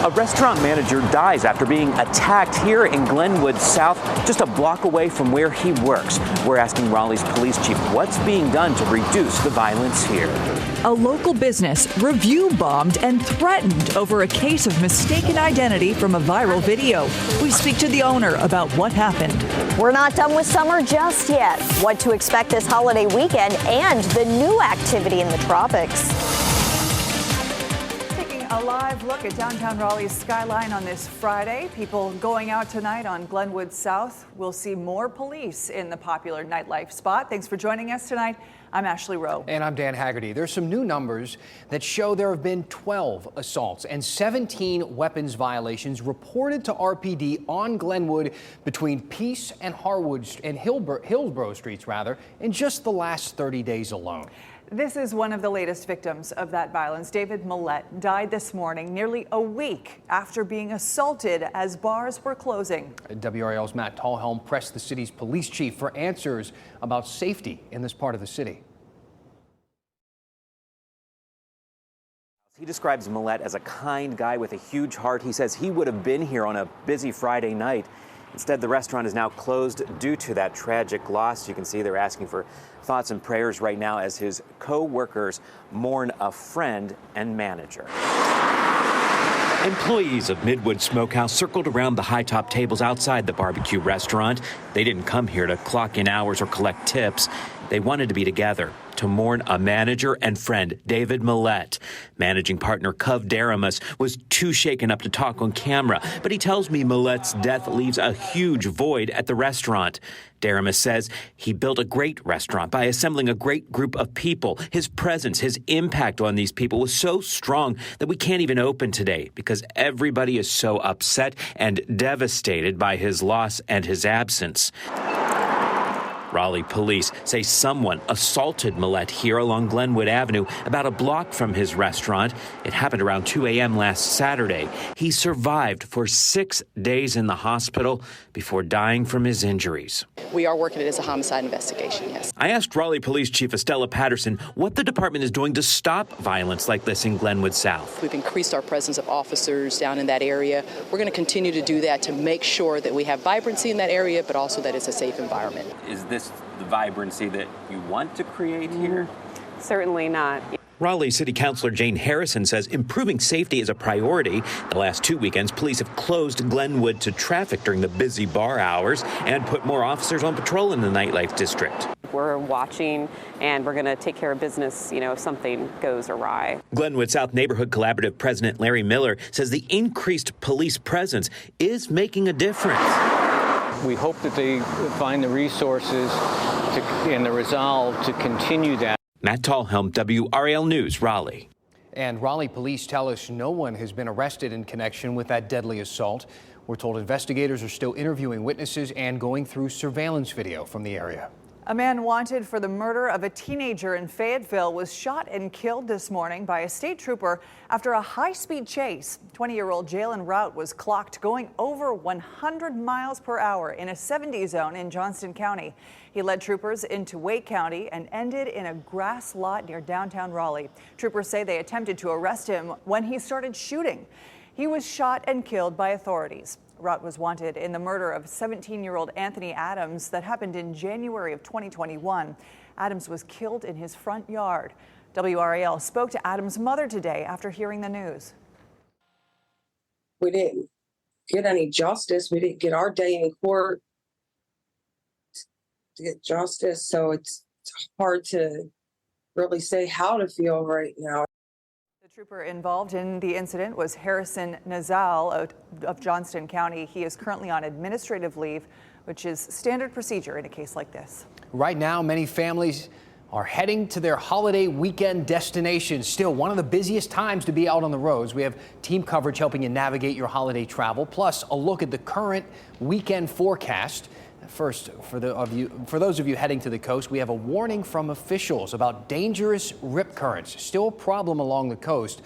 A restaurant manager dies after being attacked here in Glenwood South, just a block away from where he works. We're asking Raleigh's police chief what's being done to reduce the violence here. A local business review bombed and threatened over a case of mistaken identity from a viral video. We speak to the owner about what happened. We're not done with summer just yet. What to expect this holiday weekend and the new activity in the tropics. A live look at downtown Raleigh's skyline on this Friday. People going out tonight on Glenwood South will see more police in the popular nightlife spot. Thanks for joining us tonight. I'm Ashley Rowe. And I'm Dan Haggerty. There's some new numbers that show there have been 12 assaults and 17 weapons violations reported to RPD on Glenwood between Peace and Harwood and Hillsborough Streets in just the last 30 days alone. This is one of the latest victims of that violence. David Millette died this morning, nearly a week after being assaulted as bars were closing. WRAL's Matt Tallhelm pressed the city's police chief for answers about safety in this part of the city. He describes Millette as a kind guy with a huge heart. He says he would have been here on a busy Friday night. Instead, the restaurant is now closed due to that tragic loss. You can see they're asking for thoughts and prayers right now as his co-workers mourn a friend and manager. Employees of Midwood Smokehouse circled around the high-top tables outside the barbecue restaurant. They didn't come here to clock in hours or collect tips. They wanted to be together to mourn a manager and friend, David Millette. Managing partner Cov Daramus was too shaken up to talk on camera, but he tells me Millette's death leaves a huge void at the restaurant. Daramus says he built a great restaurant by assembling a great group of people. His presence, his impact on these people was so strong that we can't even open today because everybody is so upset and devastated by his loss and his absence. Raleigh police say someone assaulted Millette here along Glenwood Avenue, about a block from his restaurant. It happened around 2 a.m. last Saturday. He survived for 6 days in the hospital before dying from his injuries. We are working it as a homicide investigation, yes. I asked Raleigh Police Chief Estella Patterson what the department is doing to stop violence like this in Glenwood South. We've increased our presence of officers down in that area. We're going to continue to do that to make sure that we have vibrancy in that area, but also that it's a safe environment. Is this the vibrancy that you want to create here? Certainly not. Raleigh City Councilor Jane Harrison says improving safety is a priority. The last 2 weekends, police have closed Glenwood to traffic during the busy bar hours and put more officers on patrol in the nightlife district. We're watching and we're going to take care of business, if something goes awry. Glenwood South Neighborhood Collaborative President Larry Miller says the increased police presence is making a difference. We hope that they find the resources and the resolve to continue that. Matt Tallhelm, WRAL News, Raleigh. And Raleigh police tell us no one has been arrested in connection with that deadly assault. We're told investigators are still interviewing witnesses and going through surveillance video from the area. A man wanted for the murder of a teenager in Fayetteville was shot and killed this morning by a state trooper after a high-speed chase. 20-year-old Jalen Rout was clocked going over 100 miles per hour in a 70 zone in Johnston County. He led troopers into Wake County and ended in a grass lot near downtown Raleigh. Troopers say they attempted to arrest him when he started shooting. He was shot and killed by authorities. Rout was wanted in the murder of 17-year-old Anthony Adams that happened in January of 2021. Adams was killed in his front yard. WRAL spoke to Adams' mother today after hearing the news. We didn't get any justice. We didn't get our day in court to get justice. So it's hard to really say how to feel right now. The trooper involved in the incident was Harrison Nazal of Johnston County. He is currently on administrative leave, which is standard procedure in a case like this. Right now, many families are heading to their holiday weekend destinations. Still one of the busiest times to be out on the roads. We have team coverage helping you navigate your holiday travel, plus a look at the current weekend forecast. First, for those of you heading to the coast, we have a warning from officials about dangerous rip currents. Still a problem along the coast.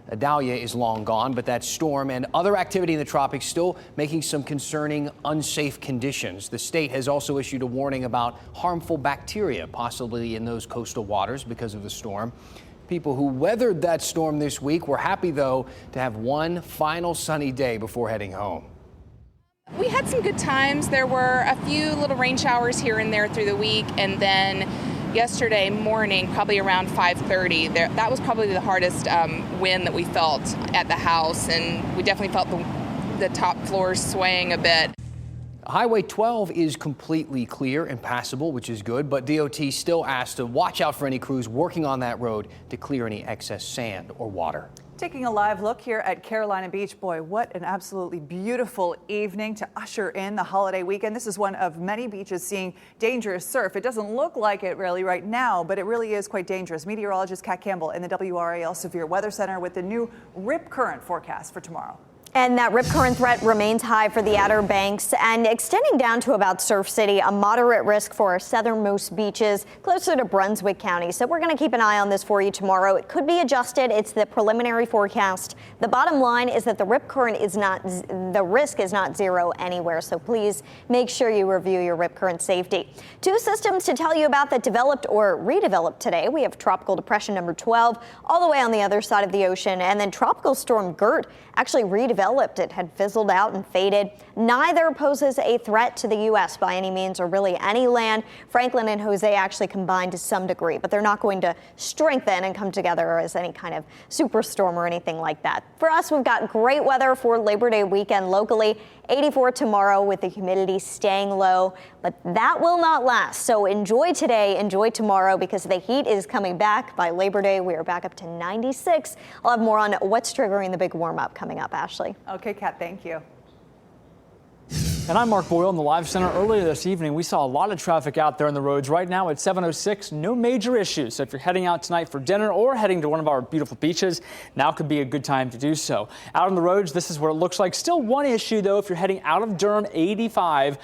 Adalia is long gone, but that storm and other activity in the tropics still making some concerning unsafe conditions. The state has also issued a warning about harmful bacteria possibly in those coastal waters because of the storm. people who weathered that storm this week were happy, though, to have one final sunny day before heading home. We had some good times. There were a few little rain showers here and there through the week, and then yesterday morning, probably around 5:30, that was probably the hardest wind that we felt at the house, and we definitely felt the top floors swaying a bit. Highway 12 is completely clear and passable, which is good, but DOT still asked to watch out for any crews working on that road to clear any excess sand or water. Taking a live look here at Carolina Beach. Boy, what an absolutely beautiful evening to usher in the holiday weekend. This is one of many beaches seeing dangerous surf. It doesn't look like it really right now, but it really is quite dangerous. Meteorologist Kat Campbell in the WRAL Severe Weather Center with the new rip current forecast for tomorrow. And that rip current threat remains high for the Outer Banks and extending down to about Surf City, a moderate risk for our southernmost beaches closer to Brunswick County. So we're going to keep an eye on this for you tomorrow. It could be adjusted. It's the preliminary forecast. The bottom line is that the rip current is not, the risk is not zero anywhere. So please make sure you review your rip current safety. Two systems to tell you about that developed or redeveloped today. We have Tropical Depression number 12 all the way on the other side of the ocean, and then Tropical Storm Gert actually redeveloped. It had fizzled out and faded. Neither poses a threat to the U.S. by any means or really any land. Franklin and Jose actually combined to some degree, but they're not going to strengthen and come together as any kind of superstorm or anything like that. For us, we've got great weather for Labor Day weekend locally. 84 tomorrow with the humidity staying low, but that will not last. So enjoy today, enjoy tomorrow, because the heat is coming back. By Labor Day, we are back up to 96. I'll have more on what's triggering the big warm up coming up, Ashley. Okay, Kat, thank you. And I'm Mark Boyle in the Live Center. Earlier this evening, we saw a lot of traffic out there on the roads. Right now at 7:06, no major issues. So if you're heading out tonight for dinner or heading to one of our beautiful beaches, now could be a good time to do so. Out on the roads, this is where it looks like. Still one issue, though, if you're heading out of Durham 85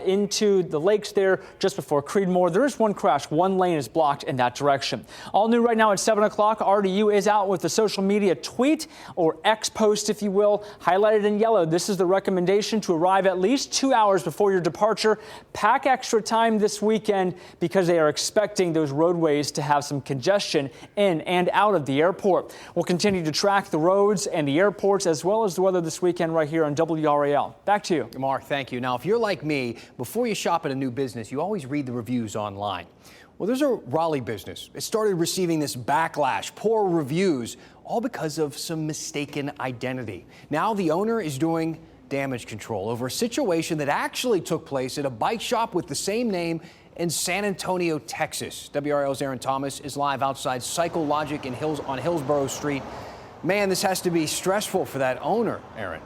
into the lakes there just before Creedmoor. There is one crash. One lane is blocked in that direction. All new right now at 7 o'clock. RDU is out with the social media tweet or X post, if you will, highlighted in yellow. This is the recommendation to arrive at least 2 hours before your departure. Pack extra time this weekend because they are expecting those roadways to have some congestion in and out of the airport. We'll continue to track the roads and the airports as well as the weather this weekend right here on WRAL. Back to you. Mark, thank you. Now, if you're like me, before you shop at a new business, you always read the reviews online. Well, there's a Raleigh business. It started receiving this backlash, poor reviews, all because of some mistaken identity. Now the owner is doing damage control over a situation that actually took place at a bike shop with the same name in San Antonio, Texas. WRAL's Aaron Thomas is live outside Cycle Logic on Hillsborough Street. Man, this has to be stressful for that owner, Aaron.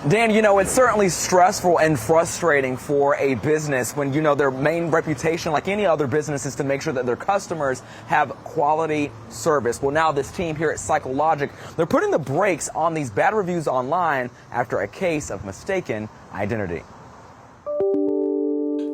Dan, you know, it's certainly stressful and frustrating for a business when, you know, their main reputation, like any other business, is to make sure that their customers have quality service. Well, now this team here at Cycle Logic, they're putting the brakes on these bad reviews online after a case of mistaken identity.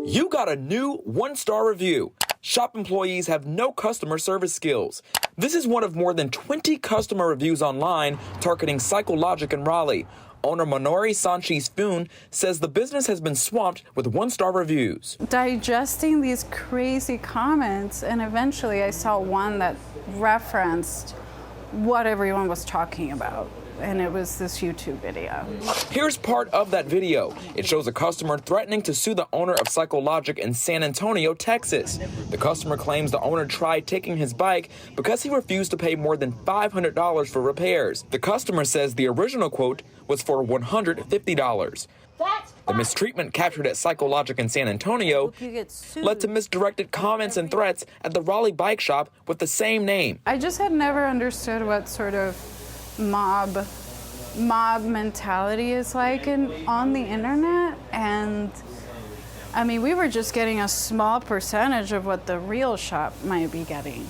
You got a new one-star review. Shop employees have no customer service skills. This is one of more than 20 customer reviews online targeting Cycle Logic in Raleigh. Owner Minori Sanchez-Foon says the business has been swamped with one-star reviews. Digesting these crazy comments, and eventually I saw one that referenced what everyone was talking about, and it was this YouTube video. Here's part of that video. It shows a customer threatening to sue the owner of Cycle Logic in San Antonio, Texas. The customer claims the owner tried taking his bike because he refused to pay more than $500 for repairs. The customer says the original quote was for $150. The mistreatment captured at Cycle Logic in San Antonio led to misdirected comments and threats at the Raleigh bike shop with the same name. I just had never understood what sort of mob mentality is like on the internet, and I mean, we were just getting a small percentage of what the real shop might be getting,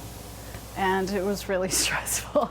and it was really stressful.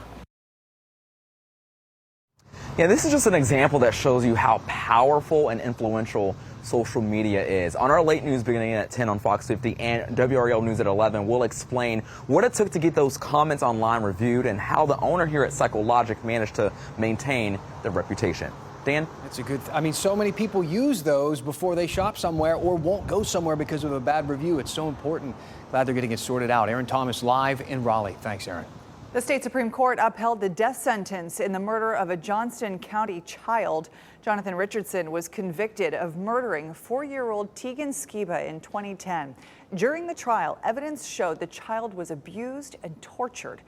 Yeah, this is just an example that shows you how powerful and influential social media is. On our late news beginning at 10 on Fox 50 and WRAL News at 11, we'll explain what it took to get those comments online reviewed and how the owner here at Cycle Logic managed to maintain their reputation. Dan? It's a good, I mean, so many people use those before they shop somewhere or won't go somewhere because of a bad review. It's so important Glad they're getting it sorted out. Aaron Thomas live in Raleigh. Thanks, Aaron. The state Supreme Court upheld the death sentence in the murder of a Johnston County child. Jonathan Richardson was convicted of murdering 4-year-old Tegan Skiba in 2010. During the trial, evidence showed the child was abused and tortured.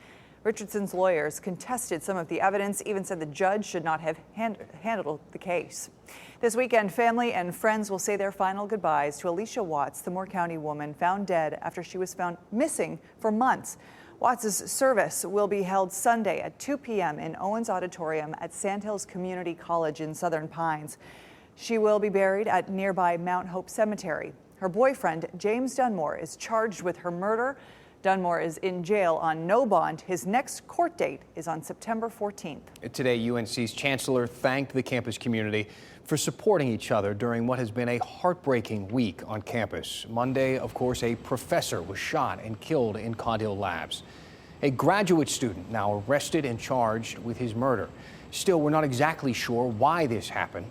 Richardson's lawyers contested some of the evidence, even said the judge should not have handled the case. This weekend, family and friends will say their final goodbyes to Alicia Watts, the Moore County woman found dead after she was found missing for months. Watts' service will be held Sunday at 2 p.m. in Owens Auditorium at Sandhills Community College in Southern Pines. She will be buried at nearby Mount Hope Cemetery. Her boyfriend, James Dunmore, is charged with her murder. Dunmore is in jail on no bond. His next court date is on September 14th. Today, UNC's chancellor thanked the campus community for supporting each other during what has been a heartbreaking week on campus. Monday, of course, a professor was shot and killed in Caudill Labs. A graduate student now arrested and charged with his murder. Still, we're not exactly sure why this happened.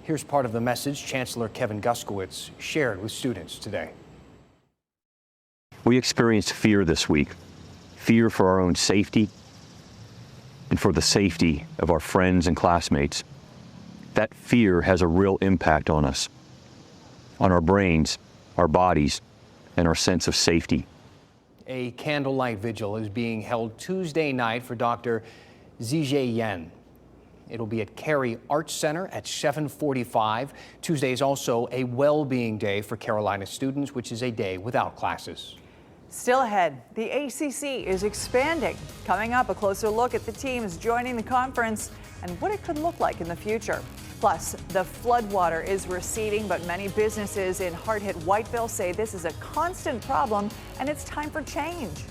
Here's part of the message Chancellor Kevin Guskowitz shared with students today. We experienced fear this week, fear for our own safety and for the safety of our friends and classmates. That fear has a real impact on us, on our brains, our bodies, and our sense of safety. A candlelight vigil is being held Tuesday night for Dr. Zijie Yen. It'll be at Carey Arts Center at 7:45. Tuesday is also a well-being day for Carolina students, which is a day without classes. Still ahead, the ACC is expanding. Coming up, a closer look at the teams joining the conference and what it could look like in the future. Plus, the floodwater is receding, but many businesses in hard-hit Whiteville say this is a constant problem and it's time for change.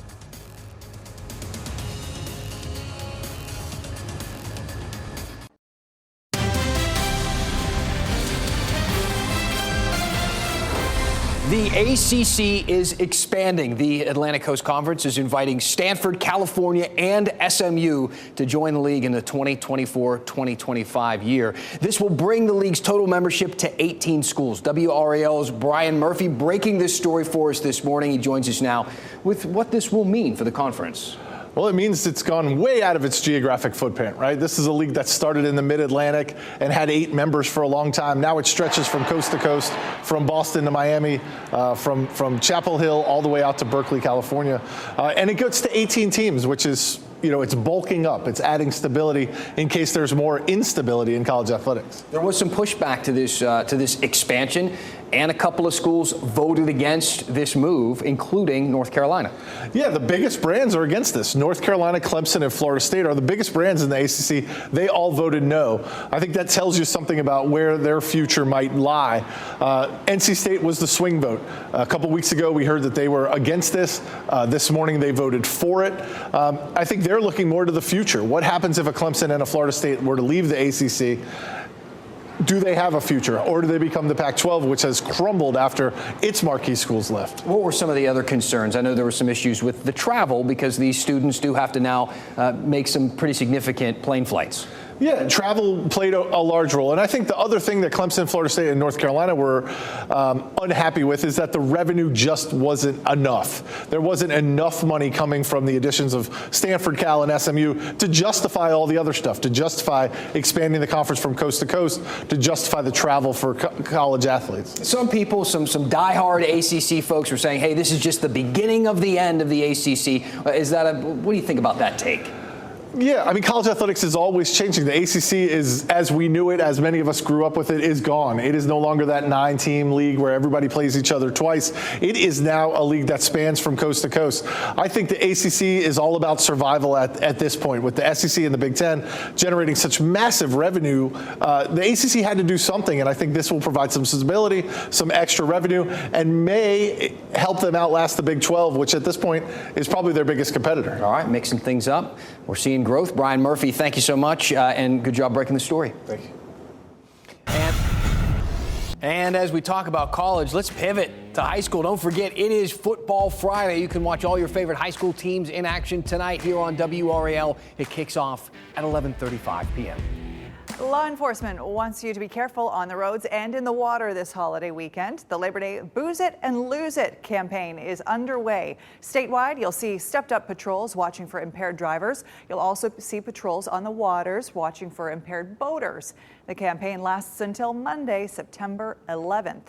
The ACC is expanding. The Atlantic Coast Conference is inviting Stanford, California, and SMU to join the league in the 2024-2025 year. This will bring the league's total membership to 18 schools. WRAL's Brian Murphy breaking this story for us this morning. He joins us now with what this will mean for the conference. Well, it means it's gone way out of its geographic footprint, right? This is a league that started in the Mid-Atlantic and had 8 members for a long time. Now it stretches from coast to coast, from Boston to Miami, from Chapel Hill all the way out to Berkeley, California. And it gets to 18 teams, which is, it's bulking up. It's adding stability in case there's more instability in college athletics. There was some pushback to this expansion, and a couple of schools voted against this move, including North Carolina. Yeah, the biggest brands are against this. North Carolina, Clemson, and Florida State are the biggest brands in the ACC. They all voted no. I think that tells you something about where their future might lie. NC State was the swing vote. A couple weeks ago, we heard that they were against this. This morning, they voted for it. I think they're looking more to the future. What happens if a Clemson and a Florida State were to leave the ACC? Do they have a future, or do they become the Pac-12, which has crumbled after its marquee schools left? What were some of the other concerns? I know there were some issues with the travel because these students do have to now make some pretty significant plane flights. Yeah, travel played a large role. And I think the other thing that Clemson, Florida State, and North Carolina were unhappy with is that the revenue just wasn't enough. There wasn't enough money coming from the additions of Stanford, Cal, and SMU to justify all the other stuff, to justify expanding the conference from coast to coast, to justify the travel for college athletes. Some people, some diehard ACC folks are saying, hey, this is just the beginning of the end of the ACC. What do you think about that take? Yeah, I mean, college athletics is always changing. The ACC is, as we knew it, as many of us grew up with it, is gone. It is no longer that 9-team league where everybody plays each other twice. It is now a league that spans from coast to coast. I think the ACC is all about survival at this point. With the SEC and the Big Ten generating such massive revenue, the ACC had to do something, and I think this will provide some stability, some extra revenue, and may help them outlast the Big 12, which at this point is probably their biggest competitor. All right, mixing things up. We're seeing growth. Brian Murphy, thank you so much, and good job breaking the story. Thank you. And as we talk about college, let's pivot to high school. Don't forget, it is Football Friday. You can watch all your favorite high school teams in action tonight here on WRAL. It kicks off at 11:35 p.m. Law enforcement wants you to be careful on the roads and in the water this holiday weekend. The Labor Day Booze It and Lose It campaign is underway. Statewide, you'll see stepped-up patrols watching for impaired drivers. You'll also see patrols on the waters watching for impaired boaters. The campaign lasts until Monday, September 11th.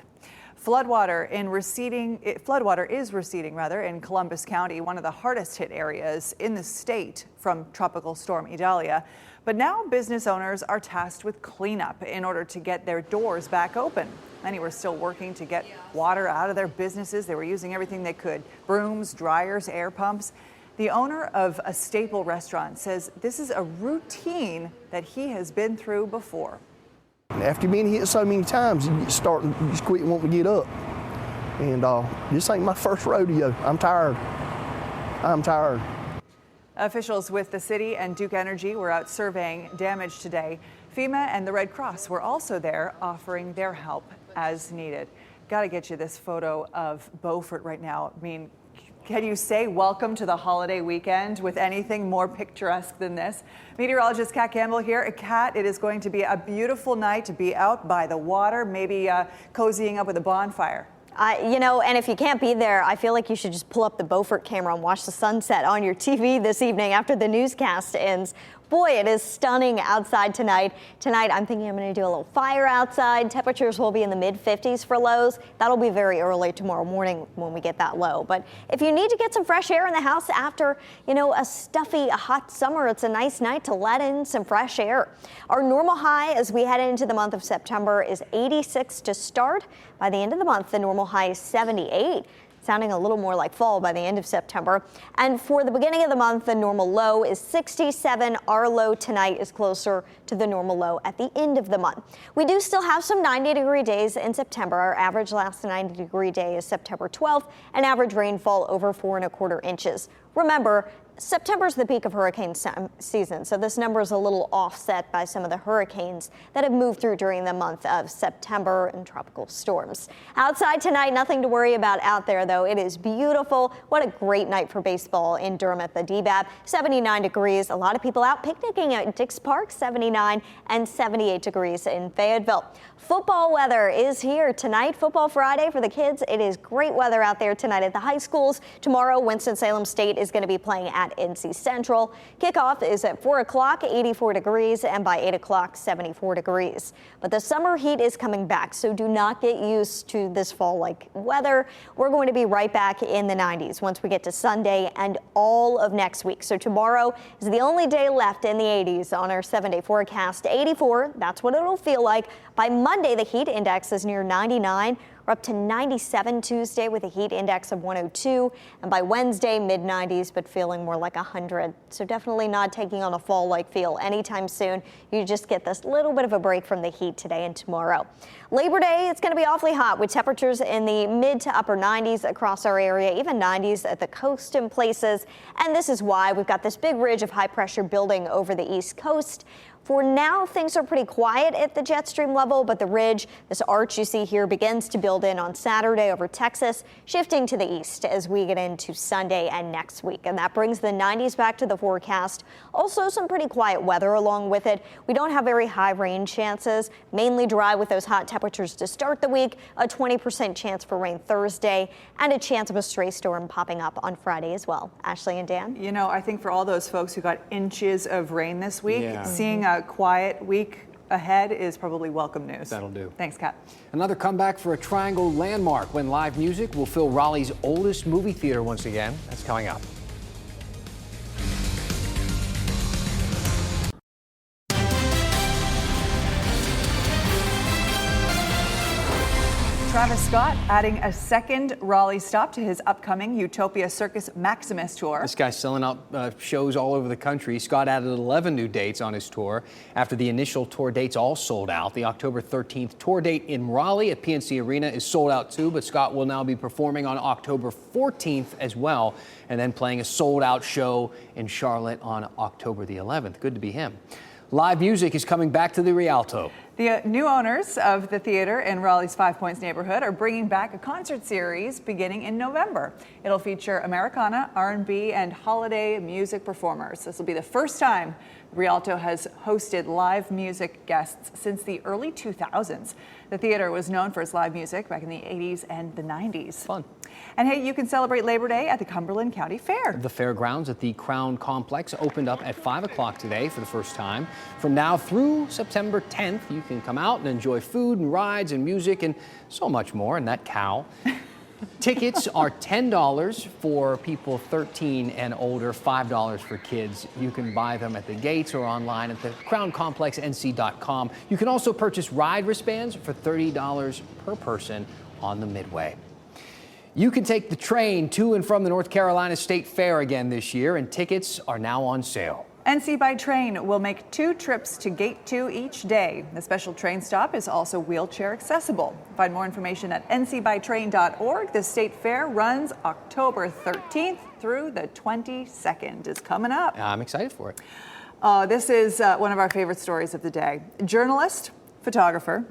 Floodwater is receding in Columbus County, one of the hardest hit areas in the state from Tropical Storm Idalia. But now business owners are tasked with cleanup in order to get their doors back open. Many were still working to get water out of their businesses. They were using everything they could: brooms, dryers, air pumps. The owner of a staple restaurant says this is a routine that he has been through before. After being hit so many times, you just quit wanting to get up. And this ain't my first rodeo. I'm tired. I'm tired. Officials with the city and Duke Energy were out surveying damage today. FEMA and the Red Cross were also there offering their help as needed. Got to get you this photo of Beaufort right now. I mean, can you say welcome to the holiday weekend with anything more picturesque than this? Meteorologist Kat Campbell here. Kat, it is going to be a beautiful night to be out by the water, maybe cozying up with a bonfire. And if you can't be there, I feel like you should just pull up the Beaufort camera and watch the sunset on your TV this evening after the newscast ends. Boy, it is stunning outside tonight. Tonight, I'm thinking I'm going to do a little fire outside. Temperatures will be in the mid-50s for lows. That'll be very early tomorrow morning when we get that low. But if you need to get some fresh air in the house after, a stuffy, hot summer, it's a nice night to let in some fresh air. Our normal high as we head into the month of September is 86 to start. By the end of the month, the normal high is 78. Sounding a little more like fall by the end of September. And for the beginning of the month, the normal low is 67. Our low tonight is closer to the normal low at the end of the month. We do still have some 90-degree days in September. Our average last 90-degree day is September 12th, and average rainfall over 4¼ inches. Remember, September's the peak of hurricane season, so this number is a little offset by some of the hurricanes that have moved through during the month of September and tropical storms. Outside tonight, nothing to worry about out there, though. It is beautiful. What a great night for baseball in Durham at the DBAB. 79 degrees. A lot of people out picnicking at Dix Park, 79 and 78 degrees in Fayetteville. Football weather is here tonight. Football Friday for the kids. It is great weather out there tonight at the high schools. Tomorrow, Winston-Salem State is going to be playing at NC Central. Kickoff is at 4 o'clock, 84 degrees, and by 8 o'clock, 74 degrees. But the summer heat is coming back, so do not get used to this fall-like weather. We're going to be right back in the 90s once we get to Sunday and all of next week. So tomorrow is the only day left in the 80s on our 7-day forecast. 84, that's what it'll feel like. By Monday, the heat index is near 99. We're up to 97 Tuesday with a heat index of 102. And by Wednesday, mid-90s, but feeling more like 100. So definitely not taking on a fall-like feel anytime soon. You just get this little bit of a break from the heat today and tomorrow. Labor Day, it's going to be awfully hot with temperatures in the mid to upper 90s across our area, even 90s at the coast in places. And this is why we've got this big ridge of high pressure building over the East Coast. For now, things are pretty quiet at the jet stream level, but the ridge, this arch you see here, begins to build in on Saturday over Texas, shifting to the east as we get into Sunday and next week. And that brings the 90s back to the forecast. Also, some pretty quiet weather along with it. We don't have very high rain chances, mainly dry with those hot temperatures to start the week, a 20% chance for rain Thursday, and a chance of a stray storm popping up on Friday as well. Ashley and Dan? I think for all those folks who got inches of rain this week, seeing a quiet week ahead is probably welcome news. That'll do. Thanks, Kat. Another comeback for a Triangle landmark when live music will fill Raleigh's oldest movie theater once again. That's coming up. Travis Scott adding a second Raleigh stop to his upcoming Utopia Circus Maximus tour. This guy's selling out shows all over the country. Scott added 11 new dates on his tour after the initial tour dates all sold out. The October 13th tour date in Raleigh at PNC Arena is sold out too, but Scott will now be performing on October 14th as well, and then playing a sold out show in Charlotte on October the 11th. Good to be him. Live music is coming back to the Rialto. The new owners of the theater in Raleigh's Five Points neighborhood are bringing back a concert series beginning in November. It'll feature Americana, R&B, and holiday music performers. This will be the first time Rialto has hosted live music guests since the early 2000s. The theater was known for its live music back in the 80s and the 90s. Fun. And hey, you can celebrate Labor Day at the Cumberland County Fair. The fairgrounds at the Crown Complex opened up at 5 o'clock today for the first time. From now through September 10th, you can come out and enjoy food and rides and music and so much more. And that cow. Tickets are $10 for people 13 and older, $5 for kids. You can buy them at the gates or online at the crowncomplexnc.com. You can also purchase ride wristbands for $30 per person on the Midway. You can take the train to and from the North Carolina State Fair again this year, and tickets are now on sale. NC by Train will make 2 trips to Gate 2 each day. The special train stop is also wheelchair accessible. Find more information at ncbytrain.org. The State Fair runs October 13th through the 22nd. It's coming up. I'm excited for it. This is one of our favorite stories of the day. Journalist, photographer,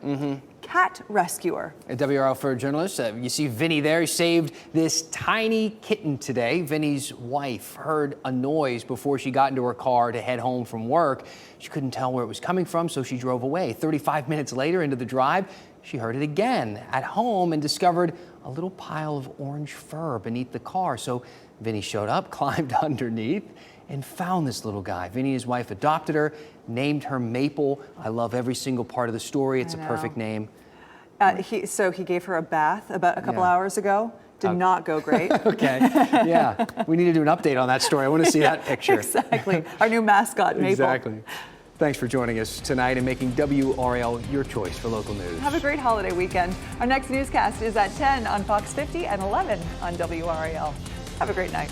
cat rescuer. A WRAL journalist, you see Vinny there. He saved this tiny kitten today. Vinny's wife heard a noise before she got into her car to head home from work. She couldn't tell where it was coming from, so she drove away. 35 minutes later into the drive, she heard it again at home and discovered a little pile of orange fur beneath the car. So Vinny showed up, climbed underneath, and found this little guy. Vinny and his wife adopted her, named her Maple. I love every single part of the story. It's a perfect name. So he gave her a bath about a couple hours ago. Did not go great. Okay, yeah. We need to do an update on that story. I want to see that picture. Exactly. Our new mascot, Maple. Exactly. Thanks for joining us tonight and making WRAL your choice for local news. Have a great holiday weekend. Our next newscast is at 10 on Fox 50 and 11 on WRAL. Have a great night.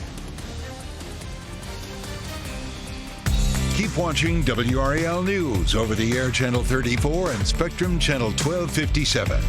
Keep watching WRAL News over the air Channel 34 and Spectrum Channel 1257.